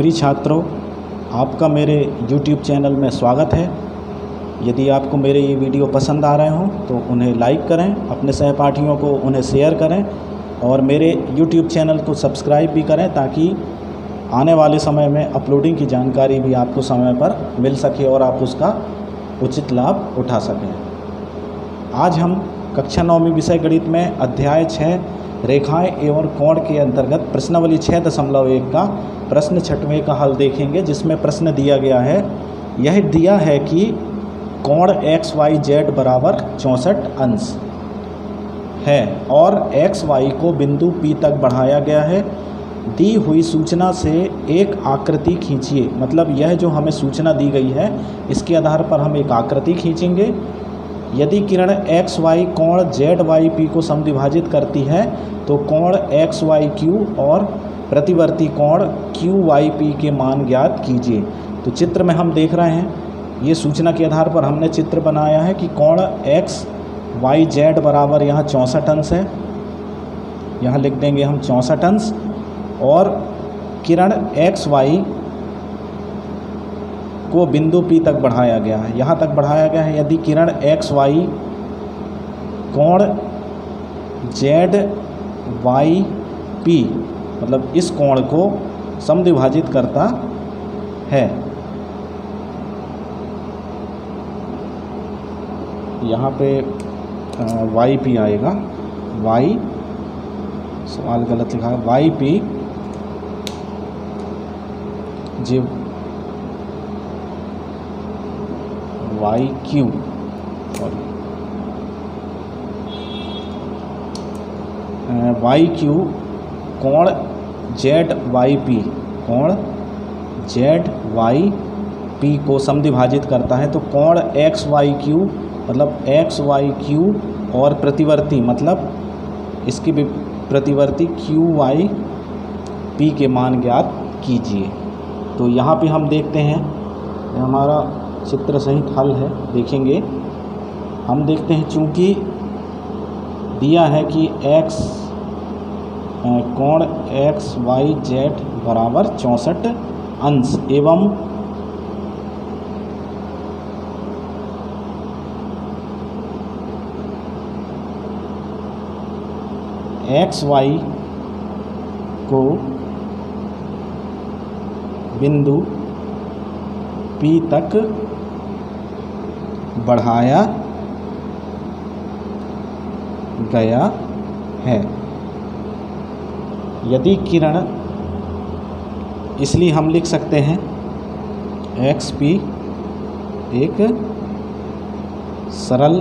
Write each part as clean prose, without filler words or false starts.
सभी छात्रों, आपका मेरे YouTube चैनल में स्वागत है। यदि आपको मेरे ये वीडियो पसंद आ रहे हों तो उन्हें लाइक करें, अपने सहपाठियों को उन्हें शेयर करें और मेरे YouTube चैनल को सब्सक्राइब भी करें ताकि आने वाले समय में अपलोडिंग की जानकारी भी आपको समय पर मिल सके और आप उसका उचित लाभ उठा सकें। आज हम कक्षा 9वीं विषय गणित में अध्याय 6 रेखाएं एवं कोण के अंतर्गत प्रश्नावली 6.1 का प्रश्न 6वें का हल देखेंगे, जिसमें प्रश्न दिया गया है। यह दिया है कि कोण XYZ बराबर 64 अंश है और XY को बिंदु P तक बढ़ाया गया है। दी हुई सूचना से एक आकृति खींचिए। मतलब यह जो हमें सूचना दी गई है इसके आधार पर हम एक आकृति खींचेंगे। यदि किरण XY कोण ZYP को समद्विभाजित करती है तो कोण XYQ और प्रतिवर्ती कोण QYP के मान ज्ञात कीजिए। तो चित्र में हम देख रहे हैं, ये सूचना के आधार पर हमने चित्र बनाया है कि कोण XYZ बराबर यहाँ 64 अंश है, यहाँ लिख देंगे हम 64 अंश, और किरण XY को बिंदु P तक बढ़ाया गया है, यहाँ तक बढ़ाया गया है। यदि किरण XY कोण ZYP मतलब इस कोण को समद्विभाजित करता है, यहाँ पे YP आएगा, Y सवाल गलत लिखा है, YP जी YQ YQ कोण ZYP कोण ZYP को समद्विभाजित करता है। तो कोण XYQ मतलब XYQ और प्रतिवर्ती मतलब इसकी प्रतिवर्ती QYP के मान ज्ञात कीजिए। तो यहाँ पे हम देखते हैं, हमारा चित्र सहित हल है, देखेंगे हम देखते हैं। चूँकि दिया है कि कोण XYZ बराबर 64 अंश एवं XY को बिंदु P तक बढ़ाया गया है। यदि किरण, इसलिए हम लिख सकते हैं XP एक सरल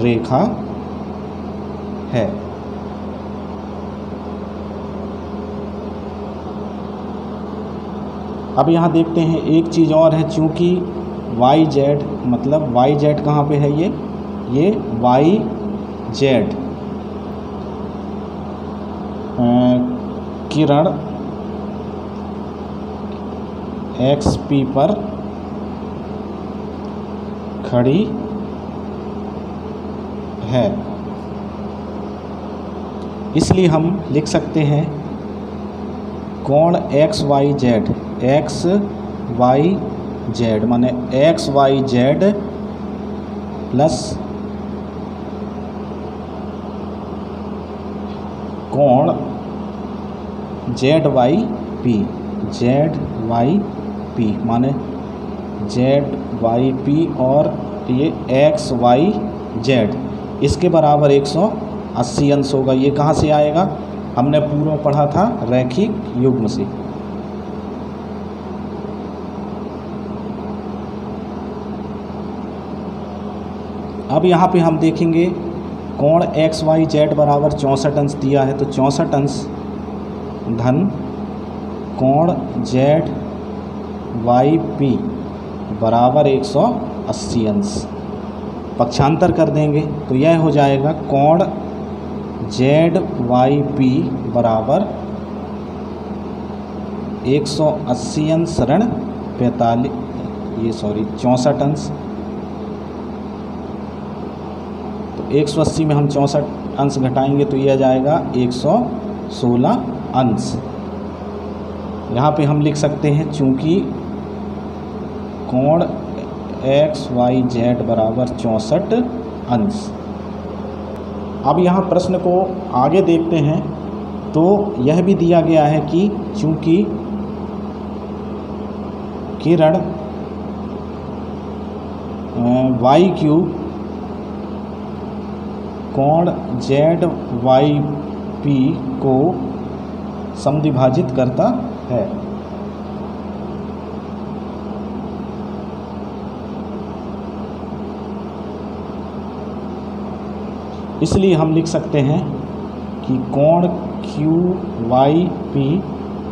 रेखा है। अब यहाँ देखते हैं एक चीज़ और है, चूँकि YZ मतलब YZ कहाँ पे है, ये YZ किरण XP पर खड़ी है, इसलिए हम लिख सकते हैं कोण XYZ माने XYZ प्लस कोण ZYP माने ZYP और ये XYZ इसके बराबर 180 अंश होगा। ये कहाँ से आएगा, हमने पूर्व पढ़ा था रैखिक युग्म से। अब यहाँ पे हम देखेंगे कोण XYZ बराबर 64 अंश दिया है, तो 64 अंश धन कोण ZYP बराबर 180 अंश। पक्षांतर कर देंगे तो यह हो जाएगा कोण ZYP बराबर 180 अंश ऋण 64 अंश। तो 180 में हम 64 अंश घटाएंगे तो यह आ जाएगा 116 अंश। यहाँ पे हम लिख सकते हैं चूँकि कोण XYZ बराबर 64 अंश। अब यहाँ प्रश्न को आगे देखते हैं तो यह भी दिया गया है कि चूँकि किरण YQ कोण ZYP को समद्विभाजित करता है। इसलिए हम लिख सकते हैं कि कोण QYP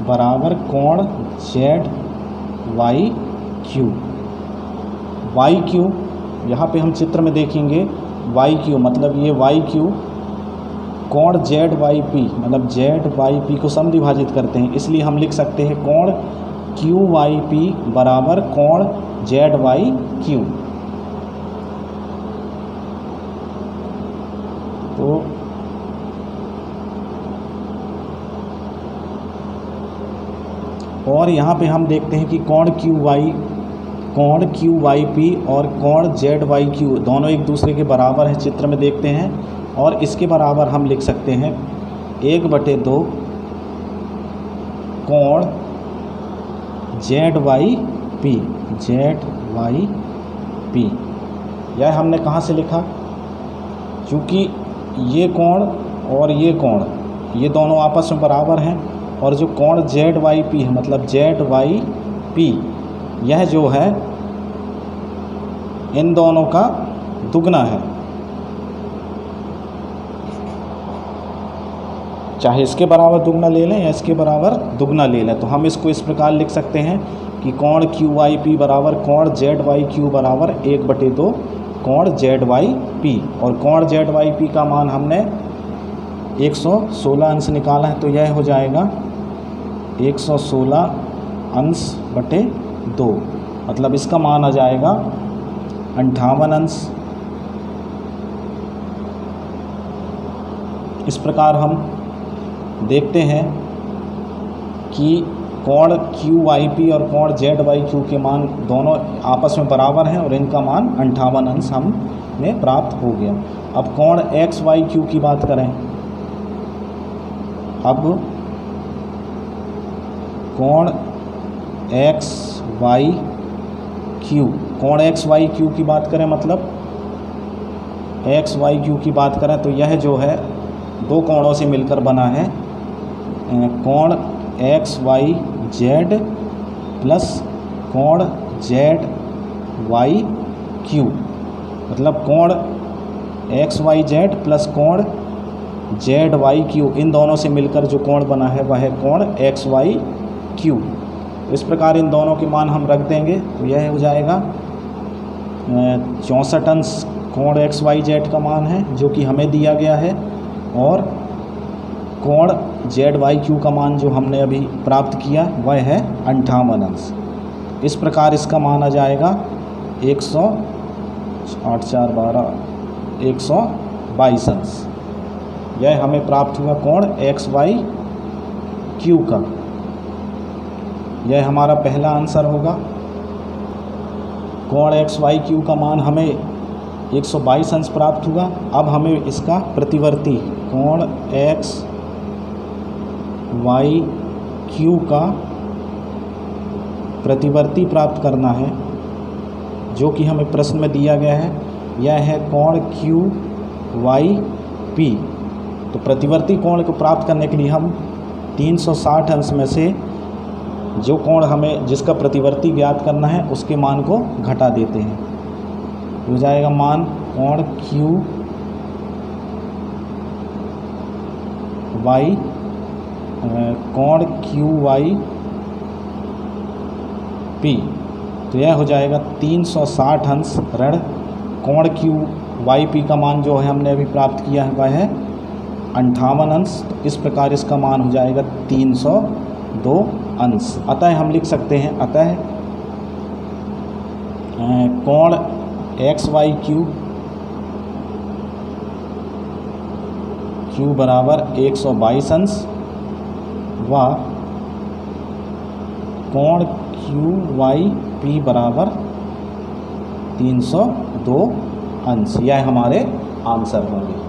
बराबर कोण ZYQ। YQ यहाँ पे हम चित्र में देखेंगे YQ मतलब ये YQ कोण ZYP मतलब ZYP को समद्विभाजित करते हैं, इसलिए हम लिख सकते हैं कोण QYP बराबर कोण ZYQ। तो और यहाँ पे हम देखते हैं कि कोण QYP और कोण ZYQ दोनों एक दूसरे के बराबर हैं, चित्र में देखते हैं। और इसके बराबर हम लिख सकते हैं 1/2 कोण ZYP। यह हमने कहाँ से लिखा? क्योंकि ये कोण और ये कोण ये दोनों आपस में बराबर हैं, और जो कोण ZYP है मतलब ZYP यह जो है इन दोनों का दुगना है, चाहे इसके बराबर दुगना ले लें या इसके बराबर दुगना ले लें। तो हम इसको इस प्रकार लिख सकते हैं कि कोण QYP बराबर कोण ZYQ बराबर 1/2 कोण ZYP। और कोण ZYP का मान हमने 116 अंश निकाला है, तो यह हो जाएगा 116 अंश बटे 2, मतलब इसका मान आ जाएगा 58 अंश। इस प्रकार हम देखते हैं कि कोण QYP और कोण ZYQ के मान दोनों आपस में बराबर हैं और इनका मान 58 अंश हमें प्राप्त हो गया। अब कोण XYQ की बात करें। अब कोण XYQ की बात करें, मतलब XYQ की बात करें तो यह जो है दो कोणों से मिलकर बना है कोण XYZ प्लस कोण ZYQ। मतलब कोण XYZ प्लस कोण ZYQ इन दोनों से मिलकर जो कोण बना है वह है कोण XYQ। इस प्रकार इन दोनों के मान हम रख देंगे तो यह हो जाएगा 64 अंश कोण XYZ का मान है जो कि हमें दिया गया है, और कोण ZYQ का मान जो हमने अभी प्राप्त किया वह है 58 अंश। इस प्रकार इसका मान आ जाएगा 122 अंश। यह हमें प्राप्त हुआ कोण XYQ का। यह हमारा पहला आंसर होगा। कोण XYQ का मान हमें 122 अंश प्राप्त हुआ। अब हमें इसका प्रतिवर्ती कोण XYQ का प्रतिवर्ती प्राप्त करना है, जो कि हमें प्रश्न में दिया गया है। यह है कोण QYP। तो प्रतिवर्ती कोण को प्राप्त करने के लिए हम 360 अंश में से जो कोण हमें जिसका प्रतिवर्ती ज्ञात करना है उसके मान को घटा देते हैं। हो जाएगा मान कोण QYP। तो यह हो जाएगा 360 अंश ऋण कोण QYP का मान जो है हमने अभी प्राप्त किया है वह है 58 अंश। तो इस प्रकार इसका मान हो जाएगा 302 अंश। अतः हम लिख सकते हैं अतः कोण XYQ बराबर 122 अंश व कोण QYP बराबर 302 अंश। यह हमारे आंसर होंगे।